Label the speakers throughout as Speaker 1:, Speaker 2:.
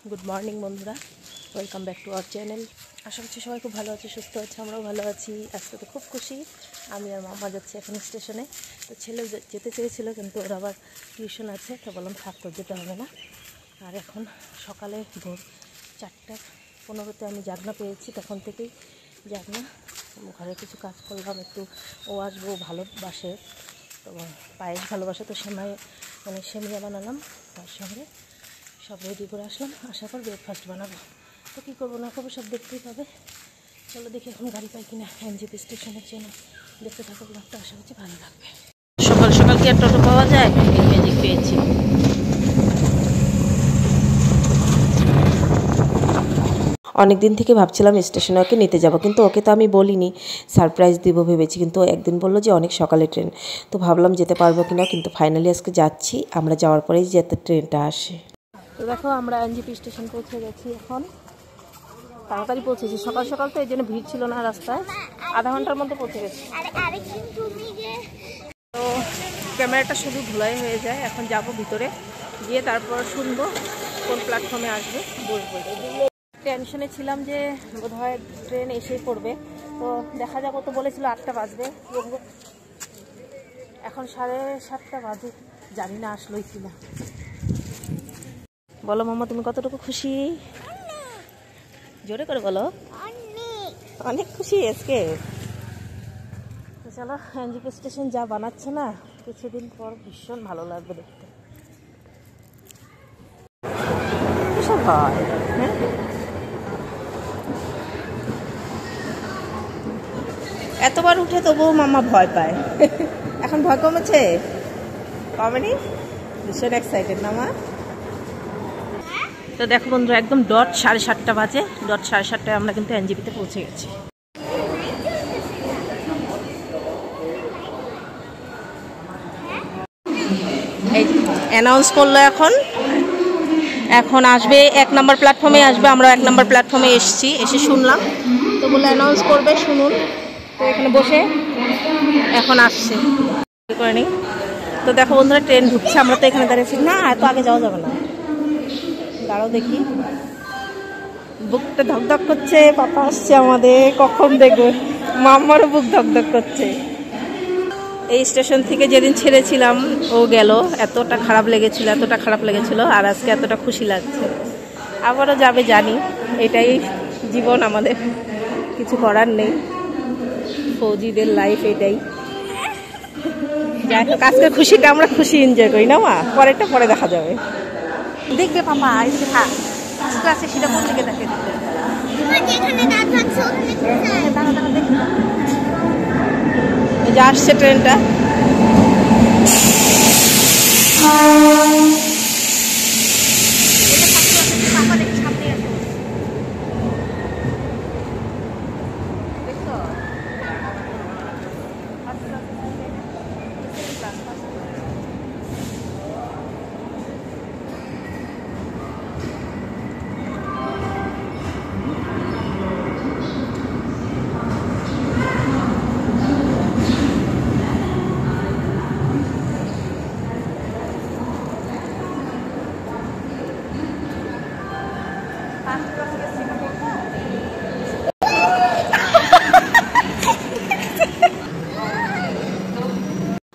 Speaker 1: Good morning বন্ধুরা, welcome back to our channel. আশা করছি সবাই খুব ভালো আছে, সুস্থ আছে, আমরাও ভালো আছি। আজকে তো খুব খুশি, আমি আর মামা যাচ্ছি এখন স্টেশনে। তো ছেলেও যেতে চেয়েছিল, কিন্তু ওর আবার টিউশন আছে, তো বললাম থাক, তোর যেতে হবে না। আর এখন সকালে ভোর 4:15 আমি জাগনা পেয়েছি, তখন থেকেই জাগনা। ঘরে কিছু কাজ করলাম একটু, ও আসবো, ভালোবাসে তো, পায়েস ভালোবাসে, তো সেমিয়া বানালাম, তার সঙ্গে সব রেডি করে আসলাম। আসার পর ব্রেকফাস্ট বানাবো, তো কী করবো না করবো সব দেখতেই পাবে। চলো দেখি এখন গাড়ি পাই কিনা। এনজেপি স্টেশনের জন্য দেখতে থাকো, ব্লগটা আশা করছি ভালো লাগবে। সকাল সকাল কি আর টোটো পাওয়া যায়? ম্যাজিক পেয়েছি। অনেক দিন থেকে ভাবছিলাম স্টেশনে ওকে নিতে যাব, কিন্তু ওকে তো আমি বলিনি, সারপ্রাইজ দিব ভেবেছি। কিন্তু একদিন বললো যে অনেক সকালে ট্রেন, তো ভাবলাম যেতে পারবো কিনা, কিন্তু ফাইনালি আজকে যাচ্ছি। আমরা যাওয়ার পরেই যাতে ট্রেনটা আসে। তো দেখো আমরা এনজেপি স্টেশন পৌঁছে গেছি। এখন তাড়াতাড়ি পৌঁছেছি, সকাল সকাল তো এই জন্য ভিড় ছিল না রাস্তায়, আধা ঘন্টার মধ্যে পৌঁছে গেছি। তো ক্যামেরাটা শুধু ধুলাই হয়ে যায়। এখন যাব ভিতরে, গিয়ে তারপর শুনবো কোন প্ল্যাটফর্মে আসবে, বসবো। টেনশনে ছিলাম যে বোধহয় ট্রেন এসেই পড়বে, তো দেখা যাবো। তো বলেছিল 8টা বাজবে, এখন 7:30 বাজে, জানি না আসলোই কিনা। বলো মামা, তুমি কতটুকু খুশি? জোরে করে বলো। অনেক খুশি আজকে। তো চলো, এনজেপি স্টেশন যা বানাচ্ছে না, কিছুদিন পর ভীষণ ভালো লাগবে দেখতে। এসব হয়, হ্যাঁ। এতবার উঠে তবুও মামা ভয় পায়। এখন ভয় কমেছে? কমেনি? ভীষণ এক্সাইটেড না মা? তো দেখো বন্ধুরা, একদম ডট 7:30 বাজে। ডট 7:30টায় আমরা কিন্তু এনজেপিতে পৌঁছে গেছি। এই অ্যানাউন্স করলো এখন আসবে 1 নম্বর প্ল্যাটফর্মে আসবে। আমরা 1 নম্বর প্ল্যাটফর্মে এসে শুনলাম, তো বলে অ্যানাউন্স করবে, শুনুন। তো এখানে বসে এখন আসছে করে নিই। তো দেখো বন্ধুরা, ট্রেন ঢুকছে, আমরা তো এখানে দাঁড়িয়েছি না, এত আগে যাওয়া যাবে না, দাঁড়াও দেখি। বুকটা ধকধক করছে, পাপা আসছে আমাদের, কখন দেখবে। মাম্মারও বুক ধকধক করছে। এই স্টেশন থেকে যেদিন ছেড়েছিলাম ও গেল, এতটা খারাপ লেগেছিল, আর আজকে এতটা খুশি লাগছে। আবারও যাবে জানি, এটাই জীবন আমাদের, কিছু করার নেই। ফৌজিদের লাইফ এটাই। যাই হোক, আজকের খুশিটা আমরা খুশি এনজয় করি না মা, পরেরটা পরে দেখা যাবে। দেখবে পাপা, এসে থাক ক্লাসে, সেটা কোন দিকে দেখে যে আসছে ট্রেনটা।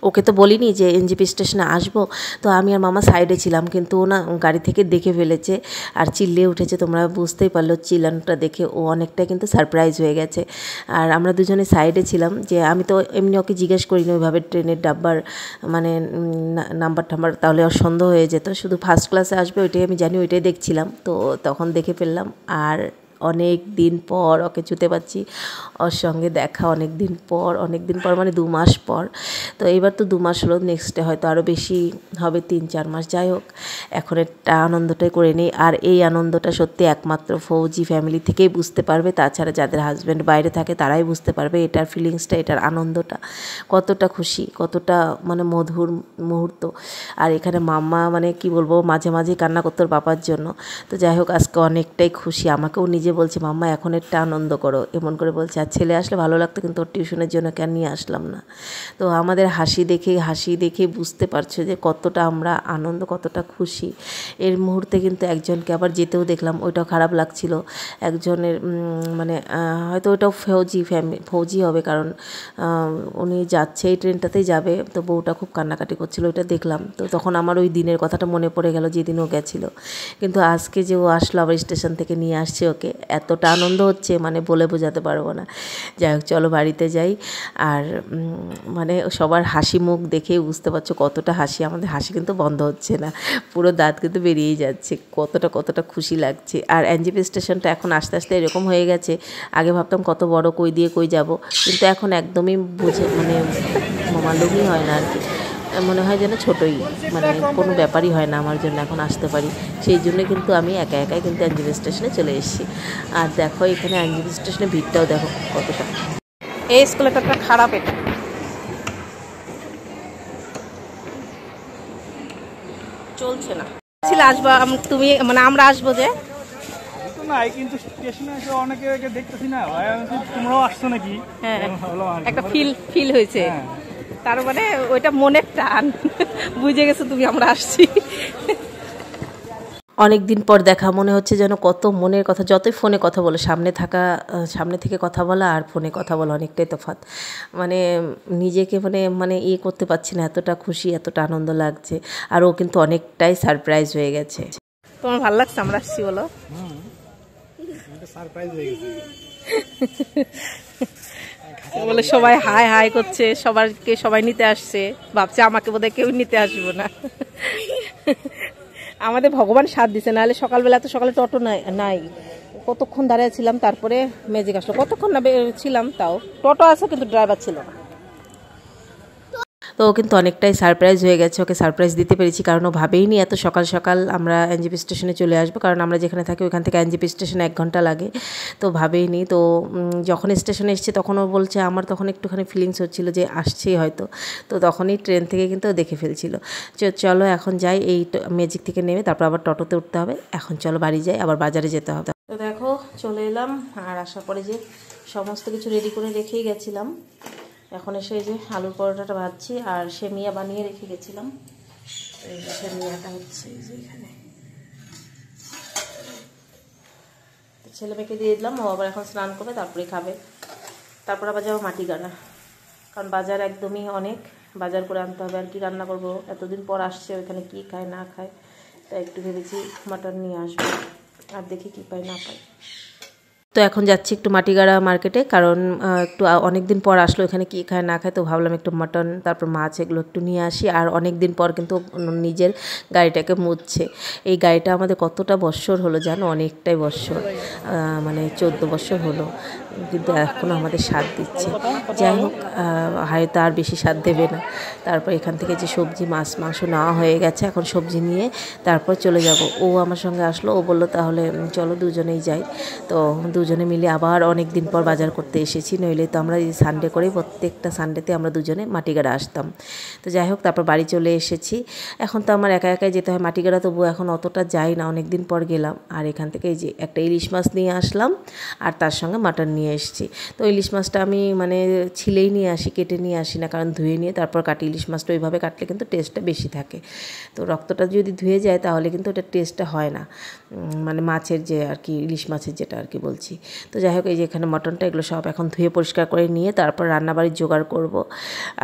Speaker 1: ওকে তো বলিনি যে এনজেপি স্টেশনে আসবো, তো আমি আর মামা সাইডে ছিলাম, কিন্তু ও না গাড়ি থেকে দেখে ফেলেছে আর চিল্লিয়ে উঠেছে। তোমরা বুঝতেই পারলো চিল্লানোটা দেখে, ও অনেকটা কিন্তু সারপ্রাইজ হয়ে গেছে। আর আমরা দুজনে সাইডে ছিলাম, যে আমি তো এমনি ওকে জিজ্ঞেস করিনি ওইভাবে ট্রেনের ডাব্বার মানে নাম্বার টাম্বার, তাহলে ওর সন্দেহ হয়ে যেত। শুধু ফার্স্ট ক্লাসে আসবে ওইটাই আমি জানি, ওইটাই দেখছিলাম। তো তখন দেখে ফেললাম, আর অনেক দিন পর ওকে ছুতে পারছি, ওর সঙ্গে দেখা অনেক দিন পর মানে 2 মাস পর। তো এইবার তো 2 মাস হলো, নেক্সটে হয়তো আরও বেশি হবে, 3-4 মাস। যাই হোক, এখন একটা আনন্দটাই করে নিই। আর এই আনন্দটা সত্যি একমাত্র ফৌজি ফ্যামিলি থেকেই বুঝতে পারবে, তাছাড়া যাদের হাজব্যান্ড বাইরে থাকে তারাই বুঝতে পারবে এটার ফিলিংসটা, এটার আনন্দটা কতটা খুশি, কতটা মানে মধুর মুহূর্ত। আর এখানে মাম্মা মানে কি বলবো, মাঝে মাঝেই কান্না করতো ওর বাবার জন্য। তো যাই হোক, আজকে অনেকটাই খুশি, আমাকেও নিজের নিজে বলছে মাম্মা এখন একটা আনন্দ করো, এমন করে বলছে। আর ছেলে আসলে ভালো লাগতো, কিন্তু ওর টিউশনের জন্য কেন নিয়ে আসলাম না। তো আমাদের হাসি দেখে বুঝতে পারছো যে কতটা আমরা আনন্দ, কতটা খুশি। এর মুহূর্তে কিন্তু একজনকে আবার যেতেও দেখলাম, ওইটাও খারাপ লাগছিল। একজনের মানে হয়তো ওইটাও ফৌজি হবে, কারণ উনি যাচ্ছে এই ট্রেনটাতেই যাবে। তো বউটা খুব কান্নাকাটি করছিল, ওইটা দেখলাম। তো তখন আমার ওই দিনের কথাটা মনে পড়ে গেল, যেদিন ও গেছিলো। কিন্তু আজকে যে ও আসলো আবার স্টেশন থেকে নিয়ে আসছে ওকে, এতটা আনন্দ হচ্ছে মানে বলে বোঝাতে পারবো না। যাই হোক, চলো বাড়িতে যাই। আর মানে সবার হাসি মুখ দেখেই বুঝতে পারছো কতটা হাসি। আমাদের হাসি কিন্তু বন্ধ হচ্ছে না, পুরো দাঁত কিন্তু বেরিয়েই যাচ্ছে, কতটা খুশি লাগছে। আর এনজেপি স্টেশনটা এখন আস্তে আস্তে এরকম হয়ে গেছে, আগে ভাবতাম কত বড়, কই দিয়ে কই যাব, কিন্তু এখন একদমই মানে মালুমই হয় না আর কি। মনে হয় যেন ছোটোই, মানে কোনো ব্যাপারই হয় না আমার জন্য এখন আসতে পারি। সেই জন্য কিন্তু আমি একাই কিন্তু এনজেপি স্টেশনে চলে এসেছি। আর দেখো এখানে এনজেপি স্টেশনে ভিড়টাও দেখো কতটা।
Speaker 2: এই স্কুলেটারটা খারাপ, এটা চলছে না। আসবা তুমি, মানে আমরা আসবো যে
Speaker 3: নাই, কিন্তু স্টেশনে এসে অনেকে দেখতেছি না, তোমরাও আসছো নাকি?
Speaker 2: হ্যাঁ, একটা ফিল হয়েছে। তার মানে ওইটা মনের টান, বুঝে গেছো তুমি, আমরা আসছি।
Speaker 1: অনেক দিন পর দেখা, মনে হচ্ছে যেন কত মনের কথা। যতই ফোনে কথা বলো, সামনে থেকে কথা বলা আর ফোনে কথা বলা অনেকটাই তফাৎ। মানে নিজেকে মানে ইয়ে করতে পারছি না, এতটা খুশি, এতটা আনন্দ লাগছে। আর ও কিন্তু অনেকটাই সারপ্রাইজ হয়ে গেছে।
Speaker 2: তোমার ভালো লাগছে আমরা আসছি বলো?
Speaker 3: সারপ্রাইজ হয়ে গেছে
Speaker 2: বলে সবাই হাই করছে, সবাই নিতে আসছে, ভাবছে আমাকে বোধহয় কেউ নিতে আসবো না। আমাদের ভগবান সাথ দিছে, নাহলে সকালবেলা তো সকালে টোটো নাই, কতক্ষণ দাঁড়িয়ে ছিলাম, তারপরে ম্যাজিক আসলো। কতক্ষণ না ছিলাম, তাও টোটো আছে কিন্তু ড্রাইভার ছিল না।
Speaker 1: তো ও কিন্তু অনেকটাই সারপ্রাইজ হয়ে গেছে, ওকে সারপ্রাইজ দিতে পেরেছি, কারণ ও ভাবেইনি এত সকাল সকাল আমরা এনজেপি স্টেশনে চলে আসবো। কারণ আমরা যেখানে থাকি ওইখান থেকে এনজেপি স্টেশনে 1 ঘন্টা লাগে, তো ভাবেইনি। তো যখন স্টেশনে এসছে তখন ও বলছে, আমার তখন একটুখানি ফিলিংস হচ্ছিলো যে আসছেই হয়তো। তো তখনই ট্রেন থেকে কিন্তু ও দেখে ফেলছিল। চলো এখন যাই, এই ম্যাজিক থেকে নেমে তারপর আবার টোটোতে উঠতে হবে। এখন চলো বাড়ি যাই, আবার বাজারে যেতে হবে। তো দেখো চলে এলাম, আর আসার পরে যে সমস্ত কিছু রেডি করে রেখেই গেছিলাম। এখন এসে এই যে আলুর পরোটাটা ভাজছি, আর সেমিয়া বানিয়ে রেখে গেছিলাম। এই যে সেমিয়াটা হচ্ছে এই যে এখানে, ছেলে মেয়েকে দিয়ে দিলাম, ও আবার এখন স্নান করবে, তারপরে খাবে। তারপর আবার যাবো মাটিগাড়া, কারণ বাজার একদমই অনেক, বাজার করে আনতে হবে। আর কি রান্না করবো, এতদিন পর আসছে, ওইখানে কি খায় না খায়, তাই একটু ভেবেছি মাটন নিয়ে আসবো, আর দেখি কি পাই না পাই। তো এখন যাচ্ছি একটু মাটিগাড়া মার্কেটে, কারণ একটু অনেক দিন পর আসলো, এখানে কী খায় না খায়, তো ভাবলাম একটু মাটন তারপর মাছ এগুলো একটু নিয়ে আসি। আর অনেক দিন পর কিন্তু নিজের গাড়িটাকে মুছছে। এই গাড়িটা আমাদের কতটা বৎসর হলো জানো, অনেকটাই বৎসর, মানে 14 বছর হলো, কিন্তু এখন আমাদের স্বাদ দিচ্ছে। যাই হোক, হয়তো আর বেশি স্বাদ দেবে না। তারপর এখান থেকে যে সবজি মাছ মাংস নেওয়া হয়ে গেছে, এখন সবজি নিয়ে তারপর চলে যাব। ও আমার সঙ্গে আসলো, ও বললো তাহলে চলো দুজনেই যাই। তো দুজনে মিলে আবার অনেক দিন পর বাজার করতে এসেছি, নইলে তো আমরা এই সানডে করেই প্রত্যেকটা সানডেতে আমরা দুজনে মাটিগাড়া আসতাম। তো যাই হোক, তারপর বাড়ি চলে এসেছি। এখন তো আমার একাই যেতে হয় মাটিগাড়া, তবু এখন অতটা যাই না, অনেক দিন পর গেলাম। আর এখান থেকে এই যে একটা ইলিশ মাছ নিয়ে আসলাম, আর তার সঙ্গে মাটন নিয়ে এসেছি। তো ইলিশ মাছটা আমি মানে ছিলেই নিয়ে আসি, কেটে নিয়ে আসি না, কারণ ধুয়ে নিয়ে তারপর কাটি। ইলিশ মাছটা ওইভাবে কাটলে কিন্তু টেস্টটা বেশি থাকে। তো রক্তটা যদি ধুয়ে যায় তাহলে কিন্তু ওটার টেস্টটা হয় না, মানে মাছের যে আর কি, ইলিশ মাছের যেটা আর কি বলছি। তো যাই হোক, এই যে এখানে মটনটা এগুলো সব এখন ধুয়ে পরিষ্কার করে নিয়ে তারপর রান্নাবাড়ির জোগাড় করব,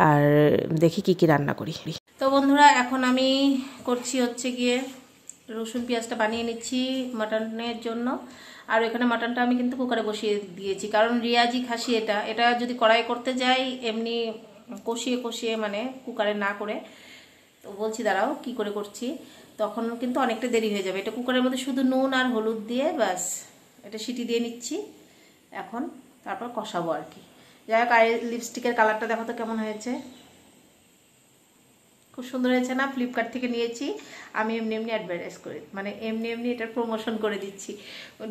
Speaker 1: আর দেখি কি রান্না করি।
Speaker 2: তো বন্ধুরা, এখন আমি করছি হচ্ছে গিয়ে রসুন পেঁয়াজটা বানিয়ে নিচ্ছি মাটনের জন্য। আর এখানে মাটনটা আমি কিন্তু কুকারে বসিয়ে দিয়েছি, কারণ রিয়াজি খাসি এটা যদি কড়াই করতে যাই এমনি কষিয়ে মানে কুকারে না করে, তো বলছি দাঁড়াও কি করে করছি, তখন কিন্তু অনেকটা দেরি হয়ে যাবে। এটা কুকারের মধ্যে শুধু নুন আর হলুদ দিয়ে ব্যাস এটা সিটি দিয়ে নিচ্ছি এখন, তারপর কষাবো আর কি। যাই হোক, আর লিপস্টিকের কালারটা দেখো তো কেমন হয়েছে, খুব সুন্দর হয়েছে না? ফ্লিপকার্ট থেকে নিয়েছি আমি, এমনি অ্যাডভার্টাইজ করে, মানে এমনি এটার প্রমোশন করে দিচ্ছি।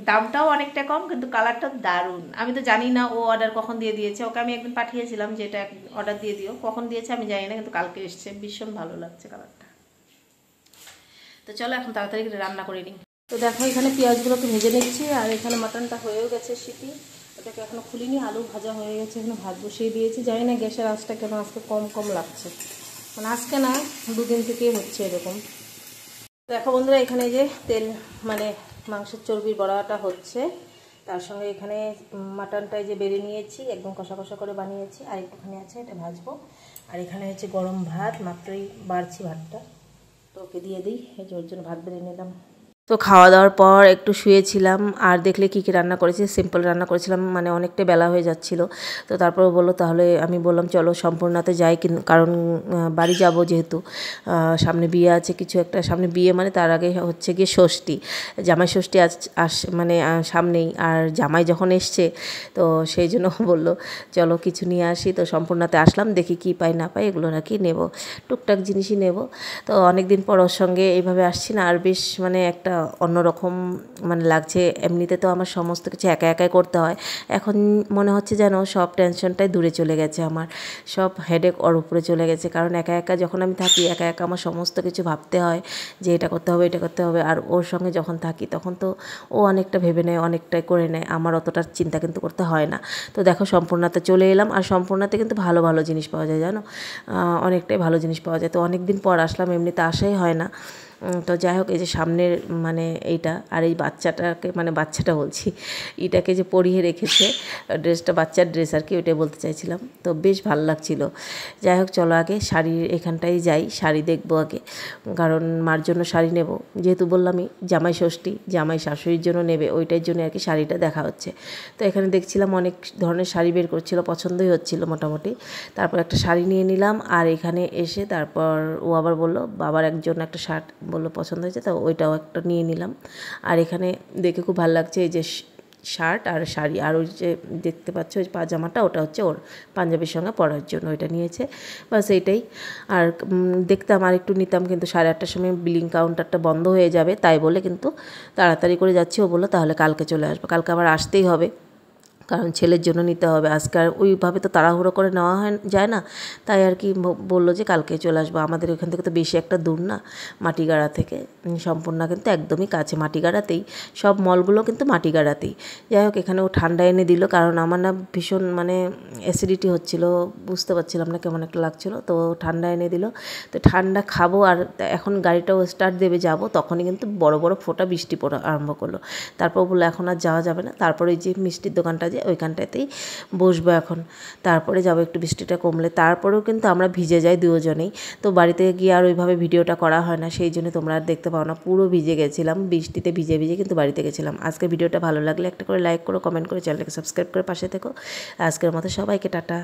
Speaker 2: দামটাও অনেকটা কম, কিন্তু কালারটাও দারুণ। আমি তো জানি না ও অর্ডার কখন দিয়ে দিয়েছে, ওকে আমি একদিন পাঠিয়েছিলাম যে এটা অর্ডার দিয়ে দিও, কখন দিয়েছে আমি জানি না, কিন্তু কালকে এসছে। ভীষণ ভালো লাগছে কালারটা। তো চলো এখন তাড়াতাড়ি রান্না করে নিই। তো দেখো এখানে পেঁয়াজগুলোকে ভেজে নিচ্ছি, আর এখানে মাটনটা হয়েও গেছে সিটি, ওটাকে এখনো খুলিনি। আলু ভাজা হয়ে গেছে, এখানে ভাত বসিয়ে দিয়েছি। জানি না গ্যাসের আঁচটা কেন আজকে কম কম লাগছে, মানে আজকে না, দুদিন থেকেই হচ্ছে এরকম। দেখো বন্ধুরা, এখানে যে তেল মানে মাংসের চর্বির বড়াটা হচ্ছে, তার সঙ্গে এখানে মাটনটাই যে বেড়ে নিয়েছি, একদম কষা কষা করে বানিয়েছি, আর একটুখানি আছে, এটা ভাজবো। আর এখানে হচ্ছে গরম ভাত, মাত্রই বাড়ছি ভাতটা, তো ওকে দিয়ে দিই, এই যে ওর জন্য ভাত বেড়ে নিলাম।
Speaker 1: তো খাওয়া দাওয়ার পর একটু শুয়েছিলাম, আর দেখলে কী কী রান্না করেছি, সিম্পল রান্না করেছিলাম, মানে অনেকটা বেলা হয়ে যাচ্ছিল। তো তারপরে বললো, তাহলে আমি বললাম চলো সম্পূর্ণাতে যাই, কারণ বাড়ি যাব যেহেতু, সামনে বিয়ে আছে কিছু একটা, সামনে বিয়ে মানে তার আগে হচ্ছে গিয়ে ষষ্ঠী, জামাই ষষ্ঠী মানে সামনেই, আর জামাই যখন এসছে তো সেই জন্য বললো চলো কিছু নিয়ে আসি। তো সম্পূর্ণাতে আসলাম, দেখি কি পাই না পাই, এগুলো নাকি নেব, টুকটাক জিনিসই নেব। তো অনেক দিন পর ওর সঙ্গে এইভাবে আসছি না, আর বেশ মানে একটা অন্যরকম মানে লাগছে। এমনিতে তো আমার সমস্ত কিছু একা একাই করতে হয়, এখন মনে হচ্ছে যেন সব টেনশনটাই দূরে চলে গেছে, আমার সব হেডেক ওর উপরে চলে গেছে। কারণ একা একা যখন আমি থাকি, একা একা আমার সমস্ত কিছু ভাবতে হয় যে এটা করতে হবে এটা করতে হবে, আর ওর সঙ্গে যখন থাকি তখন তো ও অনেকটা ভেবে নেয়, অনেকটাই করে নেয়, আমার অতটা চিন্তা কিন্তু করতে হয় না। তো দেখো সম্পূর্ণাতে চলে এলাম, আর সম্পূর্ণাতে কিন্তু ভালো ভালো জিনিস পাওয়া যায় জানো, অনেকটাই ভালো জিনিস পাওয়া যায়। তো অনেক দিন পর আসলাম, এমনিতে আসাই হয় না। তো যাই হোক, এই যে সামনের মানে এইটা, আর এই বাচ্চাটাকে, মানে বাচ্চাটা বলছি, এটাকে যে পরিয়ে রেখেছে, ড্রেসটা বাচ্চার ড্রেস আর কি, ওইটাই বলতে চাইছিলাম। তো বেশ ভালো লাগছিল। যাই হোক চলো আগে শাড়ির এখানটাই যাই, শাড়ি দেখবো আগে, কারণ মার জন্য শাড়ি নেব, যেহেতু বললামই জামাই ষষ্ঠী, জামাই শাশুড়ির জন্য নেবে, ওইটার জন্য আর কি শাড়িটা দেখা হচ্ছে। তো এখানে দেখছিলাম অনেক ধরনের শাড়ি বের করছিল, পছন্দই হচ্ছিল মোটামুটি। তারপর একটা শাড়ি নিয়ে নিলাম, আর এখানে এসে তারপর ও আবার বললো বাবার একজন একটা শার্ট বললো পছন্দ হয়েছে, তো ওইটাও একটা নিয়ে নিলাম। আর এখানে দেখে খুব ভালো লাগছে, এই যে শার্ট আর শাড়ি, আর ওই যে দেখতে পাচ্ছ ওই পাজামাটা, ওটা হচ্ছে ওর পাঞ্জাবির সঙ্গে পরার জন্য, ওইটা নিয়েছে, বাস এইটাই। আর দেখতাম আর একটু নিতাম, কিন্তু 8:30টার সময় বিলিং কাউন্টারটা বন্ধ হয়ে যাবে, তাই বলে কিন্তু তাড়াতাড়ি করে যাচ্ছি। ও বললো তাহলে কালকে চলে আসবো, কালকে আবার আসতেই হবে, কারণ ছেলের জন্য নিতে হবে। আজকে আর ওইভাবে তো তাড়াহুড়ো করে নেওয়া যায় না, তাই আর কি বললো যে কালকে চলে আসবো। আমাদের এখান থেকে তো বেশি একটা দূর না, মাটিগাড়া থেকে সম্পূর্ণা কিন্তু একদমই কাছে, মাটিগাড়াতেই, সব মলগুলো কিন্তু মাটিগাড়াতেই। যাই হোক, এখানে ও ঠান্ডা এনে দিল, কারণ আমার না ভীষণ মানে অ্যাসিডিটি হচ্ছিলো, বুঝতে পারছিলাম না, কেমন একটা লাগছিলো, তো ঠান্ডা এনে দিল। তো ঠান্ডা খাবো, আর এখন গাড়িটাও স্টার্ট দেবে, যাব, তখনই কিন্তু বড় বড় ফোঁটা বৃষ্টি পড়া আরম্ভ করলো। তারপর বললো এখন আর যাওয়া যাবে না, তারপরে ওই যে মিষ্টির দোকানটা যে ওইখানটাতেই বসবো এখন, তারপরে যাবো একটু বৃষ্টিটা কমলে। তারপরেও কিন্তু আমরা ভিজে যাই দুজনেই, তো বাড়িতে গিয়ে আর ওইভাবে ভিডিওটা করা হয় না, সেই জন্য তোমরা আর দেখতে পাও না, পুরো ভিজে গেছিলাম, বৃষ্টিতে ভিজে ভিজে কিন্তু বাড়িতে গেছিলাম। আজকের ভিডিওটা ভালো লাগলে একটা করে লাইক করো, কমেন্ট করে, চ্যানেলটাকে সাবস্ক্রাইব করে পাশে থেকো। আজকের মতো সবাইকে টাটা।